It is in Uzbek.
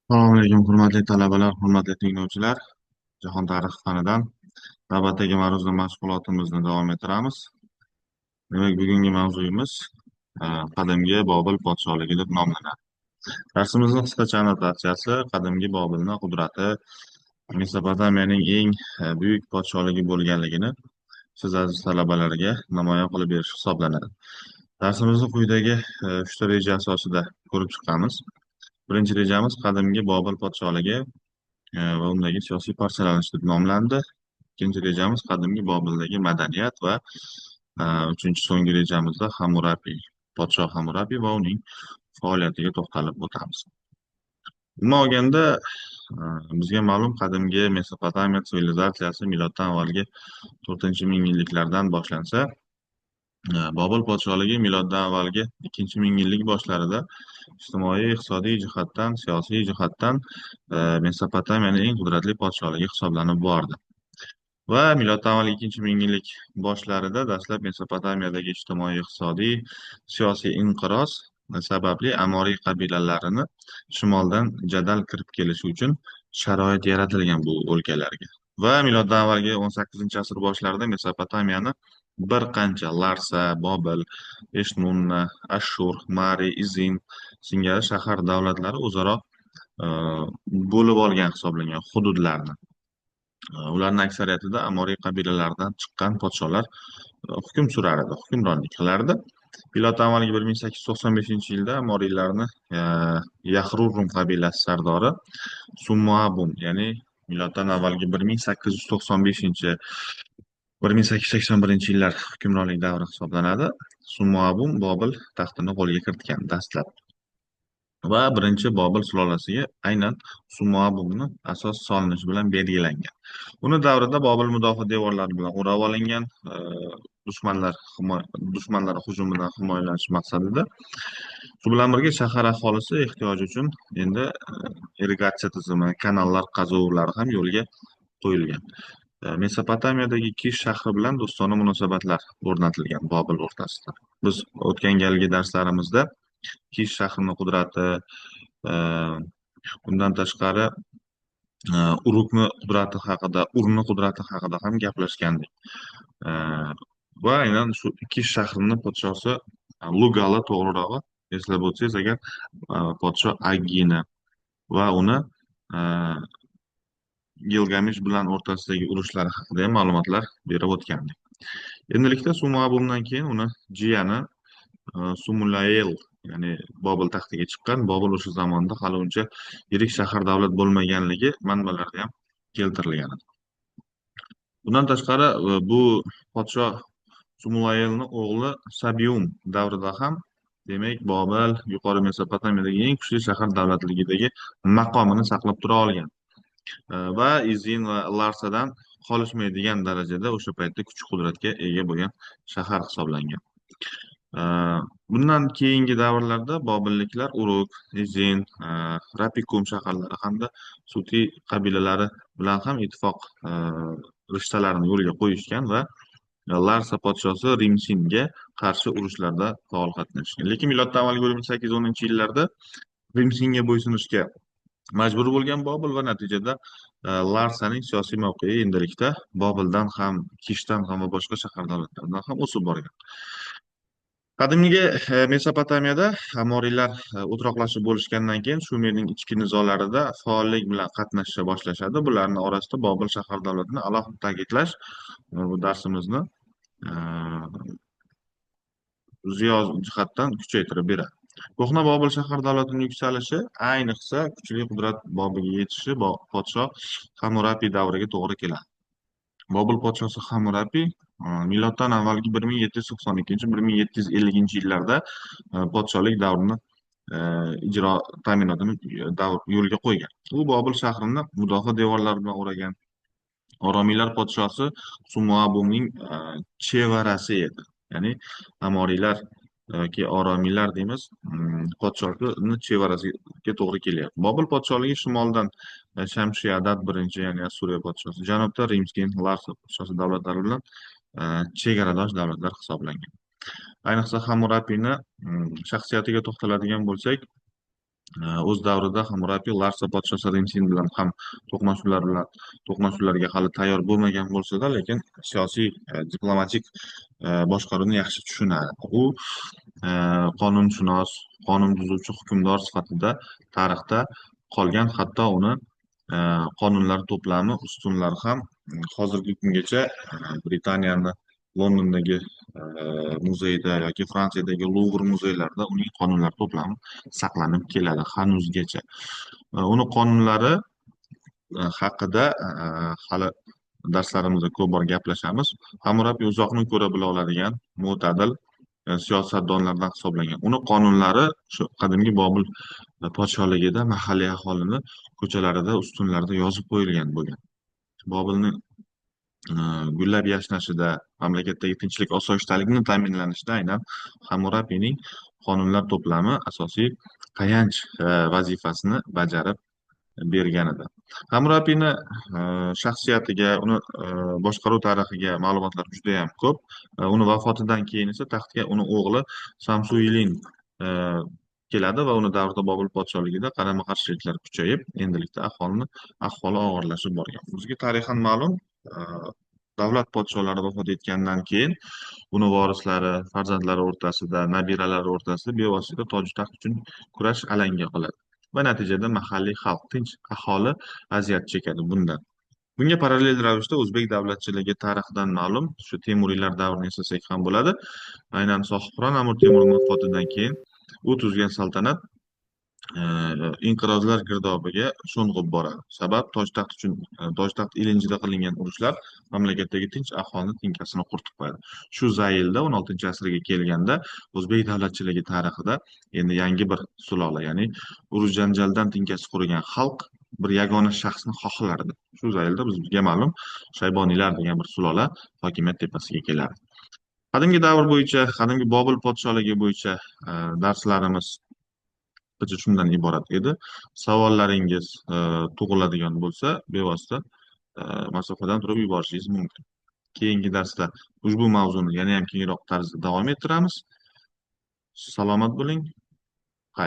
Assalomu alaykum, hurmatli talabalar, hurmatli tinglovchilar. Jahon tarixi fanidan navbatdagi ma'ruza mashg'ulotimizni davom ettiramiz. Demak, bugungi mavzuyimiz qadimgi Bobil podshohligi deb nomlanadi. Darsimizning qisqacha annotatsiyasi qadimgi Bobilni qudrati Mesopotamiyaning eng buyuk podshohligi bo'lganligini siz aziz talabalarga namoyon qilib berish hisoblanadi. Darsimizni quyidagi uchta reja asosida ko'rib chiqamiz. Birinchi rejamiz qadimgi Bobil podshohligi va undagi siyosiy parchalanish deb nomlandi. Ikkinchi rejamiz qadimgi Bobildagi madaniyat va uchinchi so'nggi rejamizda podshoh Hammurapi va uning faoliyatiga to'xtalib o'tamiz. Umuman olganda, bizga ma'lum qadimgi Mesopotamiya sivilizatsiyasi miloddan avvalgi 4-ming yilliklardan boshlansa, Bobil podshohligi miloddan avvalgi 2-ming yillik boshlarida ijtimoiy, iqtisodiy jihatdan, siyosiy jihatdan Mesopotamiyaning eng qudratli podshohligi hisoblanib bordi. Va miloddan avvalgi 2-ming yillik boshlarida dastlab Mesopotamiyadagi ijtimoiy, iqtisodiy, siyosiy inqiroz sababli Amoriy qabilalarini shimoldan jadal kirib kelishi uchun sharoit yaratilgan bu o'lkalarga. Va miloddan avvalgi 18-asr boshlarida Mesopotamiyani bir qancha Larsa, Bobil, Eshnunna, Ashshur, Mari, Izin singari shahar davlatlari o'zaro e, bo'lib olgan hisoblangan hududlarni. Ularning aksariyatida Amoriy qabilalaridan chiqqan podsholar hukm surar edi, hukmronlik qilardi. Miloddan avvalgi 1895-yilda Amoriylarni Yahrurum qabilasi sardori Summuabum, ya'ni miloddan avvalgi 1895 1881-yillar hukmronlik davri hisoblanadi. Summuabum Bobil taxtini qo'lga kiritgan dastlab. Va birinchi Bobil sulolasiga aynan Summuabumni asos solinishi bilan belgilangan. Uni davrida Bobil mudofaa devorlari bilan o'rab olingan, dushmanlar hujumidan himoyalanish maqsadida. Shu bilan birga shahar aholisi ehtiyoji uchun endi irrigatsiya tizimi, kanallar qazuvlari ham yo'lga qo'yilgan. Mesopotamiyadagi Kish shahri bilan do'stona munosabatlar o'rnatilgan Bobil o'rtasida. Biz o'tgan galgi darslarimizda Kish shahrini qudrati, e, undan tashqari e, Urni qudrati haqida ham gaplashgandik. E, Va aynan shu Kish shahrini podshosi Lugala, to'g'rirog'i eslab o'tsangiz agar, podsho Aggina va uni e, Gilgamesh bilan o'rtasidagi urushlar haqida ham ma'lumotlar berib o'tgandik. Endilikda Sumabumdan keyin uni jiyani Sumulayel, ya'ni Bobil taxtiga chiqqan. Bobil o'sha zamonda hali uncha yirik shahar davlat bo'lmaganligi manbalarda ham keltirilgan edi. Bundan tashqari, bu podshoh Sumulayelni o'g'li Sabium davrida ham, demak, Bobil yuqori Mesopotamiyadagi eng kuchli shahar davlatligidagi maqomini saqlab tura olgan. Va Izin va Larsadan qolishmaydigan darajada o'sha paytda kuch-qudratga ega bo'lgan shahar hisoblangan. Bundan keyingi davrlarda Bobilliklar Uruk, Izin, Rapikum shaharlari hamda Suti qabilalari bilan ham ittifoq rishtalarini yo'lga qo'yishgan va Larsa podshosi Rimsinga qarshi urushlarda faol qatnashgan. Lekin miloddan avvalgi 8-10-yillarda Rimsinga bo'ysunishga majbur bo'lgan Bobil va natijada Larsaning siyosiy mavqei endilikda Bobildan ham, Kishdan ham va boshqa shahar davlatlardan ham o'sib borgan. Qadimgi Mesopotamiyada Amoriylar o'troqlashib bo'lishgandan keyin Shumerning ichki nizolarida faollik bilan qatnasha boshlashadi. Bularning orasida Bobil shahar davlatini alohida ta'kidlash bu darsimizni ziyod jihatdan kuchaytirib beradi. Ko'hna Bobil shahar davlatining yuksalishi, ayniqsa kuchli qudrat bobiga yetishi podshoh Hammurapi davriga to'g'ri keladi. Bobil podshosi Hammurapi miloddan avvalgi 1792-1750-yillarda podshohlik davrini ijro ta'minotini yo'lga qo'ygan. U Bobil shahrini mudofaa devorlari bilan o'ragan. Oromiylar podshosi Sumuabumning chevarasi edi. Ya'ni Amoriylar yoki Oromiylar deymiz, podshosini chevarasiga to'g'ri kelyapti. Bobil podshohligi shimoldan Shamshi-Adad birinchi, ya'ni Assuriya podshosi, janubda Rimskin, Larsa podshosi davlatlari bilan chegaradosh davlatlar hisoblangan. Ayniqsa Hammurapini shaxsiyatiga to'xtaladigan bo'lsak, O'z davrida Hammurapi Larsa podsho Sarimsin bilan ham to'qnashuvlarga hali tayyor bo'lmagan bo'lsa-da, lekin siyosiy, diplomatik boshqaruvni yaxshi tushunadi. U e, qonunshunos, qonun buzuvchi hukmdor sifatida tarixda qolgan, hatto uni e, qonunlar to'plami, ustunlari ham hozirgi kungacha Britaniyani Londondagi muzeyda yoki Fransiyadagi Luvr muzeylarida uning qonunlar to'plami saqlanib keladi hanuzgacha. Uni qonunlari haqida hali darslarimizda ko'p bor gaplashamiz. Hammurapi uzoqni ko'ra bila oladigan, mo'tadil siyosatdonlardan hisoblangan. Uni qonunlari shu qadimgi Bobil podshohligida mahalliy aholini ko'chalarida, ustunlarda yozib qo'yilgan bo'lgan. Bobilni gullab yashnashida, mamlakatdagi tinchlik osoyishtalikni ta'minlanishida aynan Hammurapining qonunlar to'plami asosiy tayanch vazifasini bajarib bergan edi. Hammurapini shaxsiyatiga, uni boshqaruv tarixiga ma'lumotlar judayam ko'p. Uni vafotidan keyin esa taxtga uni o'g'li Samsuilin e, keladi va uni davrida Bobil podshohligida qarama-qarshiliklar kuchayib, endilikda ahvoli og'irlashib borgan. Bizga tarixan ma'lum, e, davlat podshohlari vafot etgandan keyin uni vorislari, farzandlari o'rtasida, nabiralari o'rtasida bevosita toj taxt uchun kurash alanga qiladi va natijada mahalliy xalq, tinch aholi aziyat chekadi bundan. Bunga parallel ravishda o'zbek davlatchiligi tarixidan ma'lum, shu Temuriylar davrini eslasak ham bo'ladi. Aynan Sohibqiron Amir Temurning vafotidan keyin u tuzgan saltanat inqirozlar girdobiga sho'ng'ib boradi. Sabab toshtaxt ilinjida qilingan urushlar mamlakatdagi tinch aholini tinkasini quritib qo'yadi. Shu zaylda 16 asrga kelganda o'zbek davlatchiligi tarixida endi yangi bir sulola, ya'ni urush janjaldan tinkasi qurigan xalq bir yagona shaxsni xohlardi. Shu zaylda bizga ma'lum Shayboniylar degan bir sulola hokimiyat tepasiga keladi. Qadimgi davr bo'yicha, qadimgi Bobil podshohligi bo'yicha darslarimiz qisqacha shundan iborat edi. Savollaringiz tug'iladigan bo'lsa, bevosita masofadan turib yuborishingiz mumkin. Keyingi darsda ushbu mavzuni yanayam kengroq tarzda davom ettiramiz. Salomat bo'ling.